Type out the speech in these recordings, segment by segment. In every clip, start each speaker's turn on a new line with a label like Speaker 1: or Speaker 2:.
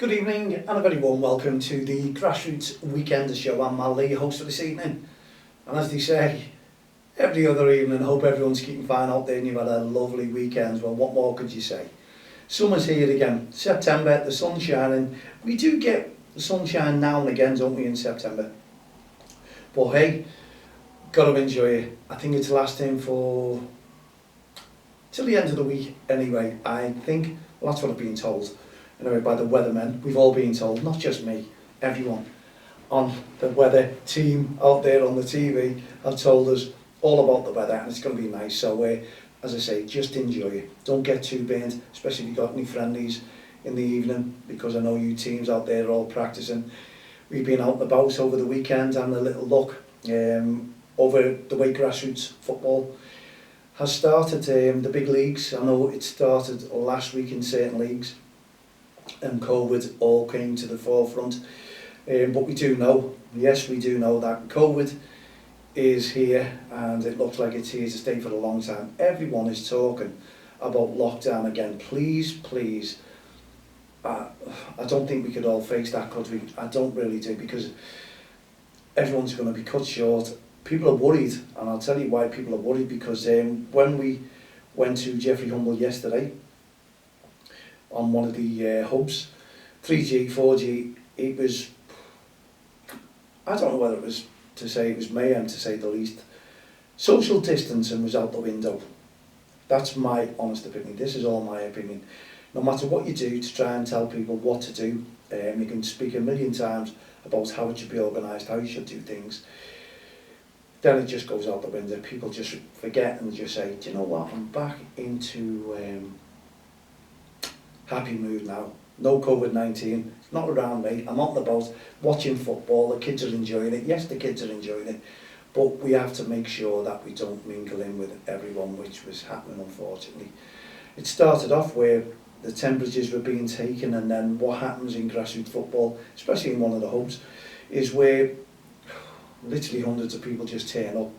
Speaker 1: Good evening and a very warm welcome to the Grassroots Weekender Show. I'm Mal Lee, host for this evening. And as they say, every other evening, I hope everyone's keeping fine out there and you've had a lovely weekend. Well, what more could you say? Summer's here again. September, the sun's shining. We do get the sunshine now and again, don't we, in September? But hey, got to enjoy it. I think it's lasting for till the end of the week anyway. I think, well, that's what I've been told. Anyway, by the weathermen, we've all been told, not just me, everyone on the weather team out there on the TV have told us all about the weather and it's going to be nice. So, as I say, just enjoy it. Don't get too burnt, especially if you've got any friendlies in the evening, because I know you teams out there are all practicing. We've been out and about over the weekend and a little look over the way grassroots football has started, the big leagues. I know it started last week in certain leagues, and COVID all came to the forefront. But we do know, yes, we do know that COVID is here and it looks like it's here to stay for a long time. Everyone is talking about lockdown again. Please, please, I don't think we could all face that, could we? I don't really do, because everyone's going to be cut short. People are worried, and I'll tell you why people are worried, because when we went to Jeffrey Humble yesterday, on one of the hubs, 3G, 4G, it was, I don't know whether it was to say it was mayhem, to say the least. Social distancing was out the window. That's my honest opinion. This is all my opinion. No matter what you do to try and tell people what to do, you can speak a million times about how it should be organised, how you should do things. Then it just goes out the window. People just forget and just say, do you know what, I'm back into happy mood now. No COVID-19, it's not around me. I'm on the boat watching football. The kids are enjoying it. Yes, the kids are enjoying it, but we have to make sure that we don't mingle in with everyone, which was happening, unfortunately. It started off where the temperatures were being taken, and then what happens in grassroots football, especially in one of the hubs, is where literally hundreds of people just turn up,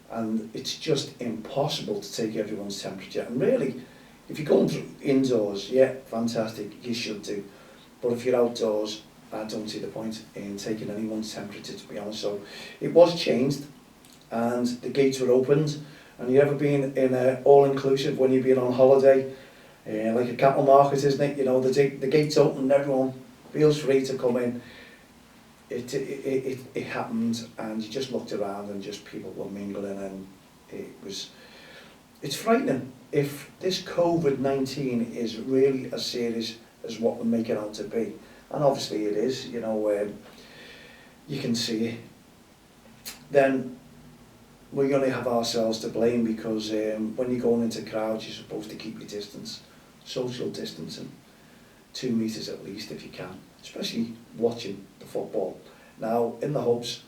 Speaker 1: and it's just impossible to take everyone's temperature. And really, if you're going indoors, yeah, fantastic, you should do. But if you're outdoors, I don't see the point in taking anyone's temperature, to be honest. So it was changed and the gates were opened. And you ever been in an all-inclusive when you've been on holiday, like a cattle market, isn't it? You know, the gates open and everyone feels free to come in. It happened, and you just looked around and just people were mingling, and it's frightening. If this COVID-19 is really as serious as what we make it out to be, and obviously it is, you know, you can see it, then we're going to have ourselves to blame, because when you're going into crowds, you're supposed to keep your distance, social distancing, 2 metres at least if you can, especially watching the football. Now, in the hubs,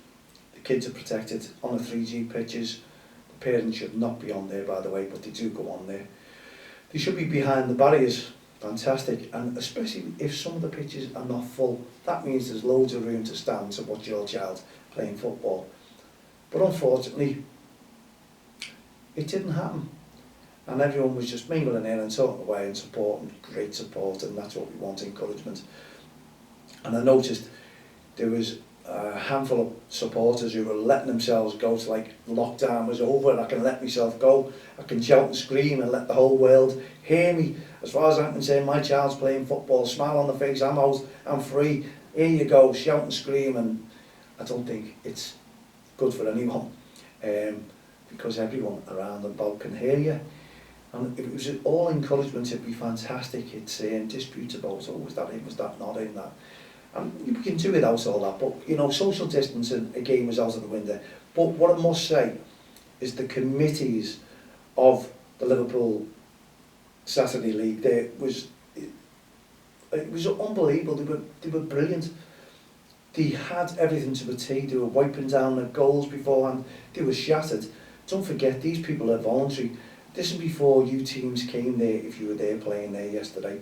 Speaker 1: the kids are protected on the 3G pitches. Parents should not be on there, by the way, but they do go on there. They should be behind the barriers. Fantastic. And especially if some of the pitches are not full, that means there's loads of room to stand to watch your child playing football. But unfortunately, it didn't happen. And everyone was just mingling in and talking away and supporting, great support, and that's what we want, encouragement. And I noticed there was a handful of supporters who were letting themselves go to, like, lockdown was over and I can let myself go, I can shout and scream and let the whole world hear me. As far as I'm concerned, my child's playing football, smile on the face, I'm out, I'm free, here you go, shout and scream. And I don't think it's good for anyone, because everyone around and about can hear you. And if it was all encouragement, it'd be fantastic. It's disputes about, oh, was that in, was that not in, that. And you can do without all that, but you know, social distancing again was out of the window. But what I must say is the committees of the Liverpool Saturday League, it was unbelievable. They were brilliant. They had everything to a T. They were wiping down the goals beforehand. They were shattered. Don't forget, these people are voluntary. This is before you teams came there, if you were there playing there yesterday,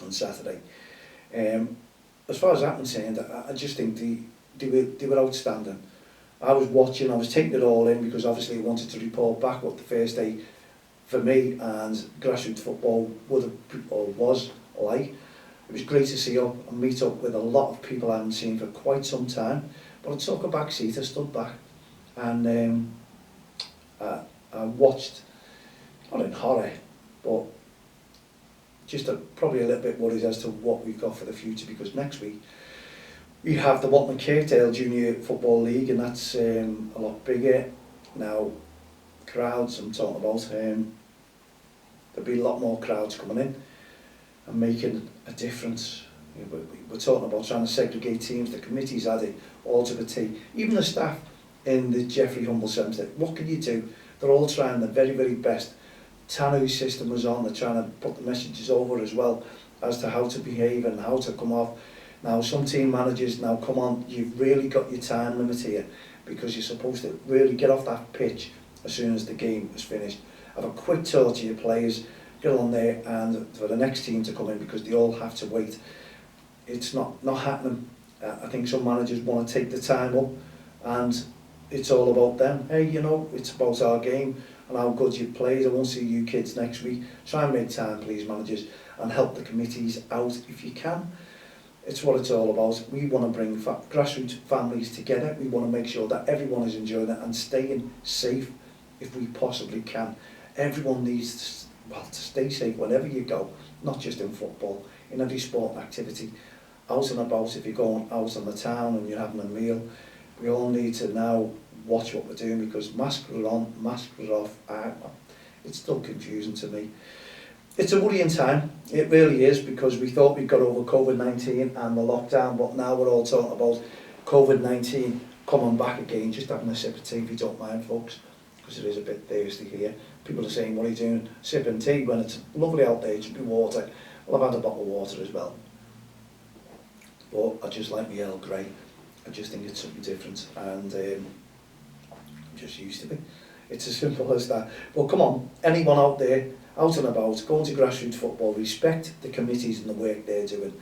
Speaker 1: on Saturday. As far as I'm concerned, I just think they were outstanding. I was watching, I was taking it all in, because obviously I wanted to report back what the first day for me and grassroots football would have, or was like. It was great to see up and meet up with a lot of people I haven't seen for quite some time. But I took a back seat, I stood back, and I watched, not in horror, but just probably a little bit worried as to what we've got for the future, because next week we have the Watman Kirkdale Junior Football League, and that's a lot bigger. Now, crowds I'm talking about, there'll be a lot more crowds coming in and making a difference. We're talking about trying to segregate teams. The committee's had it all to the T. Even the staff in the Geoffrey Humble Centre, what can you do? They're all trying their very, very best. Tanu's system was on, they're trying to put the messages over as well as to how to behave and how to come off. Now, some team managers, now come on, you've really got your time limit here, because you're supposed to really get off that pitch as soon as the game is finished. Have a quick talk to your players, get on there, and for the next team to come in, because they all have to wait. It's not happening. I think some managers want to take the time up, and it's all about them. Hey, you know, it's about our game and how good you've played. I won't see you kids next week. Try and make time, please, managers, and help the committees out if you can. It's what it's all about. We want to bring grassroots families together. We want to make sure that everyone is enjoying it and staying safe if we possibly can. Everyone needs to stay safe whenever you go, not just in football, in every sport and activity. Out and about, if you're going out on the town and you're having a meal, we all need to now watch what we're doing, because masks are on, masks are off. It's still confusing to me. It's a worrying time, it really is, because we thought we got over COVID-19 and the lockdown, but now we're all talking about COVID-19 coming back again. Just having a sip of tea, if you don't mind, folks, because it is a bit thirsty here. People are saying, what are you doing, sipping tea when it's lovely out there? It should be water. Well, I've had a bottle of water as well, but I just like my Earl Grey. I just think it's something different, and I'm just used to it. It's as simple as that. But come on, anyone out there, out and about, going to grassroots football, respect the committees and the work they're doing.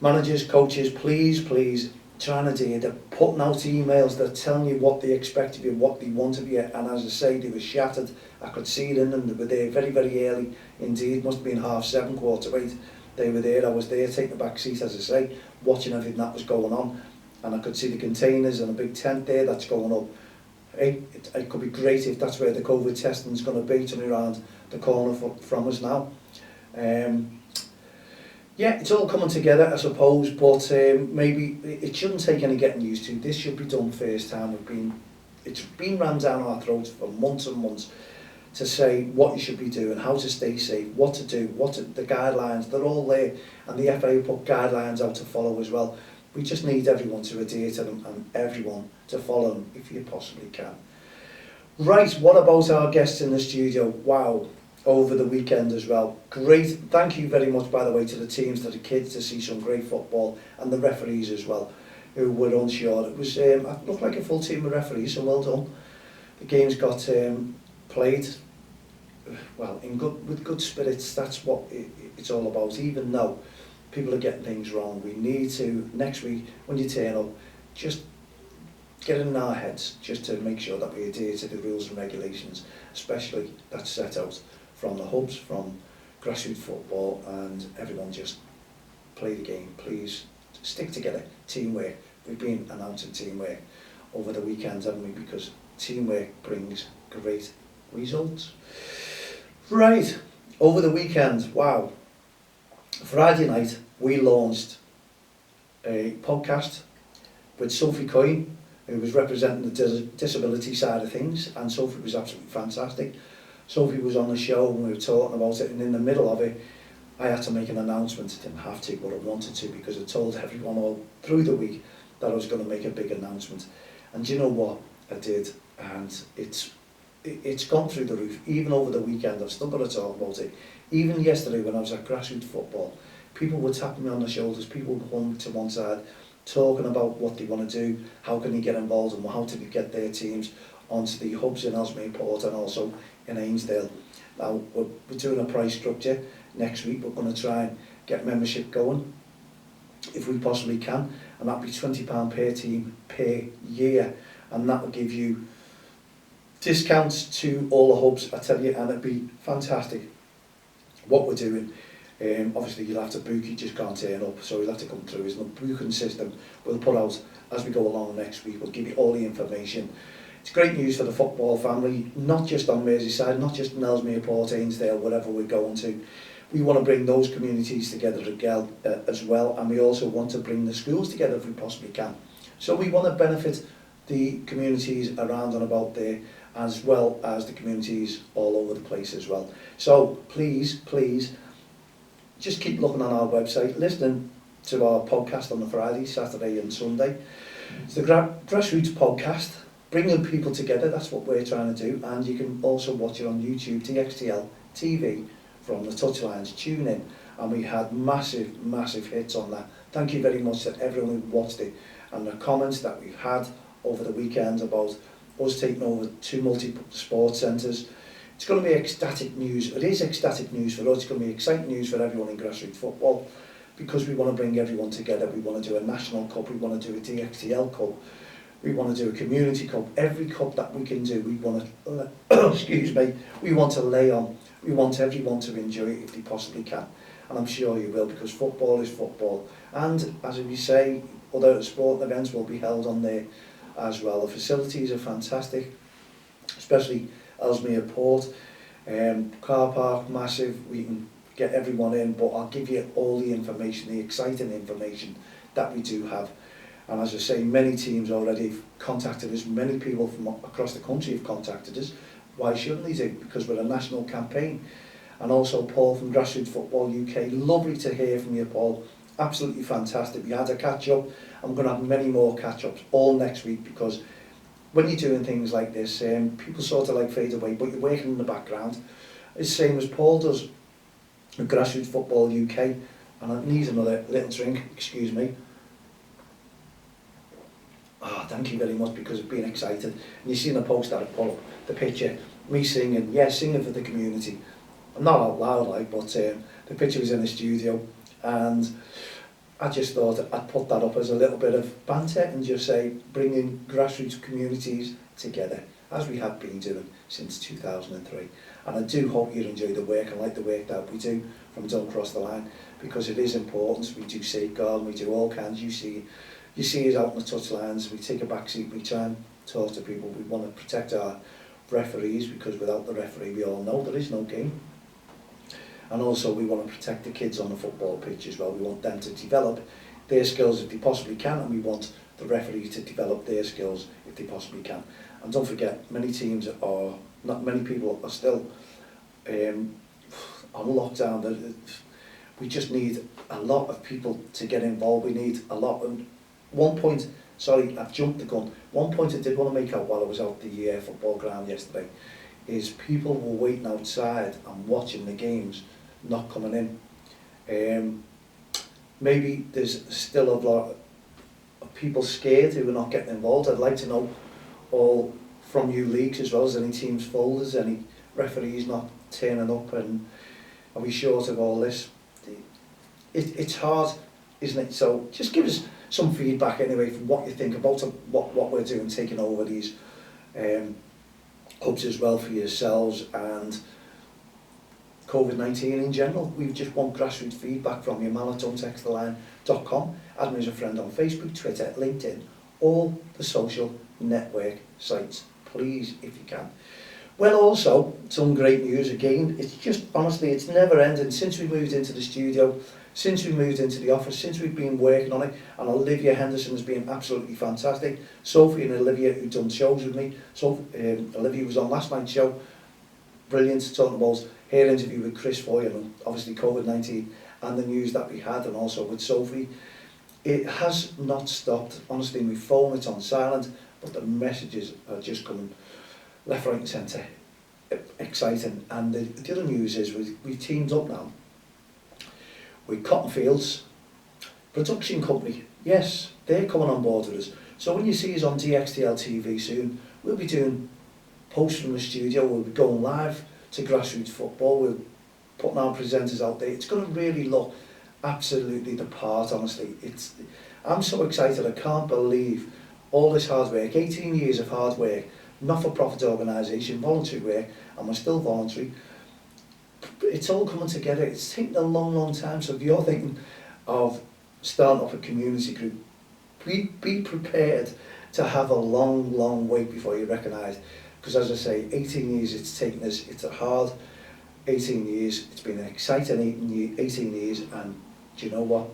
Speaker 1: Managers, coaches, please, trying to do, they're putting out emails, they're telling you what they expect of you, what they want of you, and as I say, they were shattered. I could see it in them. They were there very, very early indeed. Must have been 7:30, 8:15. They were there. I was there taking the back seat, as I say, watching everything that was going on, and I could see the containers and a big tent there that's going up. Hey, it could be great if that's where the COVID testing is going to be, turning around the corner from us now. Yeah, it's all coming together, I suppose, but maybe it shouldn't take any getting used to. This should be done first time. It's been rammed down our throats for months and months to say what you should be doing, how to stay safe, what to do, the guidelines, they're all there, and the FA put guidelines out to follow as well. We just need everyone to adhere to them and everyone to follow them if you possibly can. Right, what about our guests in the studio? Wow, over the weekend as well. Great, thank you very much, by the way, to the teams, to the kids, to see some great football, and the referees as well, who were unsure. It was, it looked like a full team of referees, so well done. The games got played, well, with good spirits. That's what it's all about, even though people are getting things wrong. We need to, next week, when you turn up, just get in our heads, just to make sure that we adhere to the rules and regulations, especially that's set out from the hubs, from grassroots football, and everyone just play the game. Please stick together, teamwork. We've been announcing teamwork over the weekends, haven't we? Because teamwork brings great results. Right, over the weekend, wow. Friday night, we launched a podcast with Sophie Coyne, who was representing the disability side of things, and Sophie was absolutely fantastic. Sophie was on the show and we were talking about it, and in the middle of it, I had to make an announcement. I didn't have to, but I wanted to, because I told everyone all through the week that I was going to make a big announcement. And you know what? I did, and it's gone through the roof. Even over the weekend, I've still got to talk about it. Even yesterday when I was at grassroots football, people were tapping me on the shoulders, people were coming to one side, talking about what they want to do, how can they get involved, and how to get their teams onto the hubs in Ellesmere Port and also in Ainsdale. Now, we're doing a price structure next week. We're going to try and get membership going, if we possibly can, and that'll be £20 per team per year, and that will give you discounts to all the hubs, I tell you, and it'd be fantastic what we're doing. Obviously you'll have to book, you just can't turn up, so you'll have to come through. There's no booking system we'll put out as we go along next week. We'll give you all the information. It's great news for the football family, not just on Merseyside, not just in Ellesmere, Port Ainsdale, wherever we're going to. We want to bring those communities together as well, and we also want to bring the schools together if we possibly can. So we want to benefit the communities around and about there, as well as the communities all over the place as well. So please, just keep looking on our website, listening to our podcast on the Friday, Saturday and Sunday. It's the Grassroots podcast, bringing people together. That's what we're trying to do. And you can also watch it on YouTube, DXTLTV, from the touchlines. Tune in. And we had massive hits on that. Thank you very much to everyone who watched it, and the comments that we've had over the weekend about us taking over 2 multi-sport centres. It's going to be ecstatic news. It is ecstatic news for us. It's going to be exciting news for everyone in grassroots football, because we want to bring everyone together. We want to do a national cup, we want to do a DXTL cup, we want to do a community cup. Every cup that we can do, we want to, excuse me, we want to lay on. We want everyone to enjoy it if they possibly can. And I'm sure you will, because football is football. And as we say, other sporting events will be held on there as well. The facilities are fantastic, especially Ellesmere Port. Car park, massive. We can get everyone in, but I'll give you all the information, the exciting information that we do have. And as I say, many teams already have contacted us, many people from across the country have contacted us. Why shouldn't they do? Because we're a national campaign. And also Paul from Grassroots Football UK, lovely to hear from you, Paul. Absolutely fantastic. We had a catch up. I'm going to have many more catch ups all next week, because when you're doing things like this, people sort of like fade away, but you're working in the background. It's the same as Paul does with Grassroots Football UK. And I need another little drink, excuse me. Thank you very much, because I've been excited. And you've seen the post that I put up, the picture, me singing, singing for the community. I'm not out loud like, but the picture was in the studio, and I just thought I'd put that up as a little bit of banter and just say, bringing grassroots communities together, as we have been doing since 2003. And I do hope you enjoy the work and like the work that we do from Don't Cross the Line, because it is important. We do safeguard, we do all kinds. You see us out on the touchlines, we take a back seat, we try and talk to people. We want to protect our referees, because without the referee, we all know there is no game. And also we want to protect the kids on the football pitch as well. We want them to develop their skills if they possibly can, and we want the referees to develop their skills if they possibly can. And don't forget, many people are still on lockdown. We just need a lot of people to get involved. We need a lot. And one point, sorry, I've jumped the gun. One point I did want to make out while I was out the football ground yesterday is people were waiting outside and watching the games, not coming in. Maybe there's still a lot of people scared who are not getting involved. I'd like to know all from you leagues as well as any teams folders, any referees not turning up, and are we short of all this? It's hard, isn't it? So just give us some feedback anyway from what you think about what we're doing, taking over these hubs as well for yourselves, and COVID-19 in general. We just want grassroots feedback from you. mal@don'ttexttheline.com. Add me as a friend on Facebook, Twitter, LinkedIn, all the social network sites, please, if you can. Well, also, some great news again. It's just, honestly, it's never ending. Since we moved into the studio, since we moved into the office, since we've been working on it, and Olivia Henderson has been absolutely fantastic. Sophie and Olivia, who've done shows with me. So Olivia was on last night's show. Brilliant, talking about her interview with Chris Foy, and obviously COVID-19 and the news that we had, and also with Sophie. It has not stopped. Honestly, my phone, it's on silent, but the messages are just coming left, right and centre. Exciting. And the other news is we've teamed up now with Cotton Fields production company. Yes, they're coming on board with us. So when you see us on DXTLTV soon, we'll be doing posts from the studio, we'll be going live to grassroots football, we're putting our presenters out there. It's going to really look absolutely the part, honestly. I'm so excited, I can't believe all this hard work, 18 years of hard work, not-for-profit organisation, voluntary work, and we're still voluntary. it's all coming together. It's taken a long time. So if you're thinking of starting up a community group, be prepared to have a long wait before you recognise. Because as I say, 18 years it's taken us. It's a hard 18 years. It's been an exciting 18 years, and do you know what?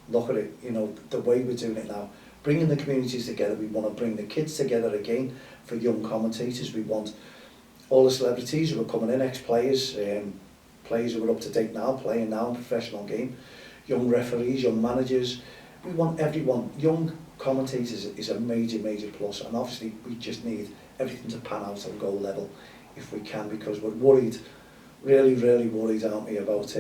Speaker 1: Look at it. You know the way we're doing it now. Bringing the communities together. We want to bring the kids together again for young commentators. We want all the celebrities who are coming in, ex-players, players who are up to date now, playing now in professional game, young referees, young managers. We want everyone. Young commentators is a major plus, and obviously we just need everything to pan out on goal level if we can, because we're worried, really worried, aren't we, about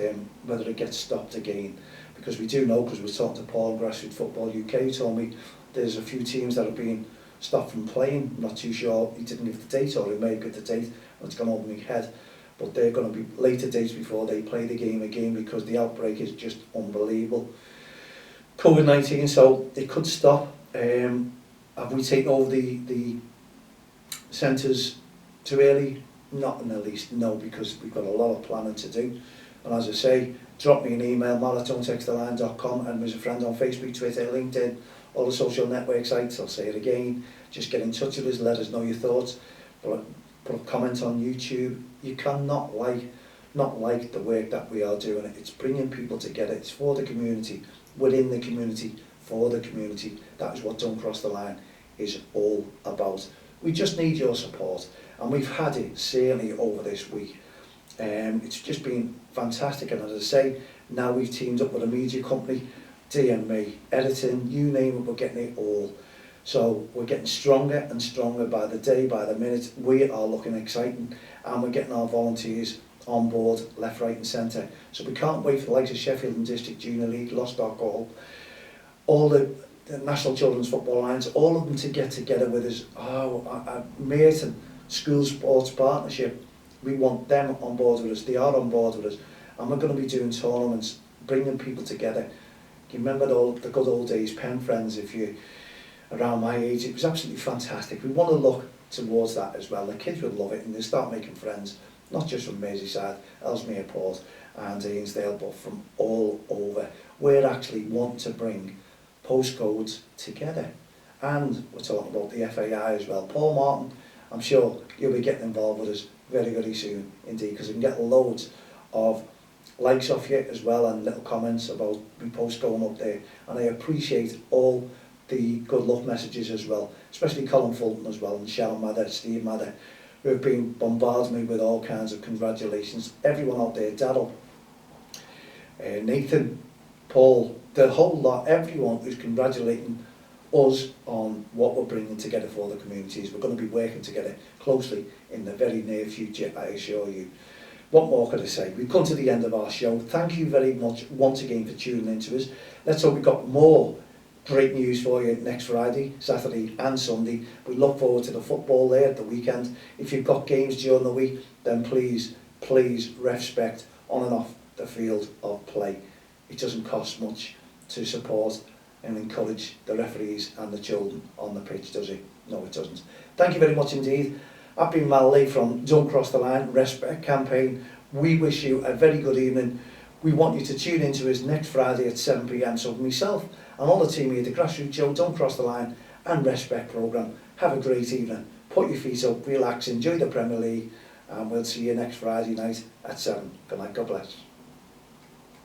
Speaker 1: whether it gets stopped again. Because we do know, because we're talking to Paul, Grassroots Football UK, he told me there's a few teams that have been stopped from playing. I'm not too sure, he didn't give the date, or he may give the date, and it's gone over my head. But they're going to be later dates before they play the game again, because the outbreak is just unbelievable. COVID-19, so it could stop. Have we taken over the centres too early? Not in the least, no, because we've got a lot of planning to do. And as I say, drop me an email, matt@dxtl.com, and there's a friend on Facebook, Twitter, LinkedIn, all the social network sites. I'll say it again, just get in touch with us, let us know your thoughts, put a comment on YouTube. You cannot not like the work that we are doing. It's bringing people together, it's for the community, within the community, for the community. That is what Don't Cross the Line is all about. We just need your support, and we've had it certainly over this week. It's just been fantastic, and as I say, now we've teamed up with a media company, DME, editing, you name it, we're getting it all. So we're getting stronger and stronger by the day, by the minute. We are looking exciting, and we're getting our volunteers on board, left, right and centre. So we can't wait for the likes of Sheffield and District Junior League, Lost Ark Hall, all the National Children's Football Alliance, all of them to get together with us. Merton School Sports Partnership, we want them on board with us. They are on board with us, and we're going to be doing tournaments, bringing people together. You remember the good old days, pen friends, if you're around my age? It was absolutely fantastic. We want to look towards that as well. The kids would love it, and they start making friends, not just from Merseyside, Ellesmere Port and Ainsdale, but from all over. We're actually wanting to bring postcodes together, and we're talking about the FAI as well. Paul Martin, I'm sure you'll be getting involved with us very soon indeed, because we can get loads of likes off you as well, and little comments about my post going up there, and I appreciate all the good luck messages as well, especially Colin Fulton as well, and Sharon Mather, Steve Mather, who have been bombarding me with all kinds of congratulations. Everyone out there, Daryl, Nathan, Paul, the whole lot, everyone who's congratulating us on what we're bringing together for the communities. We're going to be working together closely in the very near future, I assure you. What more could I say? We've come to the end of our show. Thank you very much once again for tuning in to us. Let's hope we've got more great news for you next Friday, Saturday and Sunday. We look forward to the football there at the weekend. If you've got games during the week, then please respect on and off the field of play. It doesn't cost much to support and encourage the referees and the children on the pitch, does it? No, it doesn't. Thank you very much indeed. I've been Mal Lee from Don't Cross the Line Respect Campaign. We wish you a very good evening. We want you to tune into us next Friday at 7 p.m. So myself and all the team here, the Grassroots Show, Don't Cross the Line and Respect programme. Have a great evening. Put your feet up, relax, enjoy the Premier League, and we'll see you next Friday night at 7. Good night, God bless.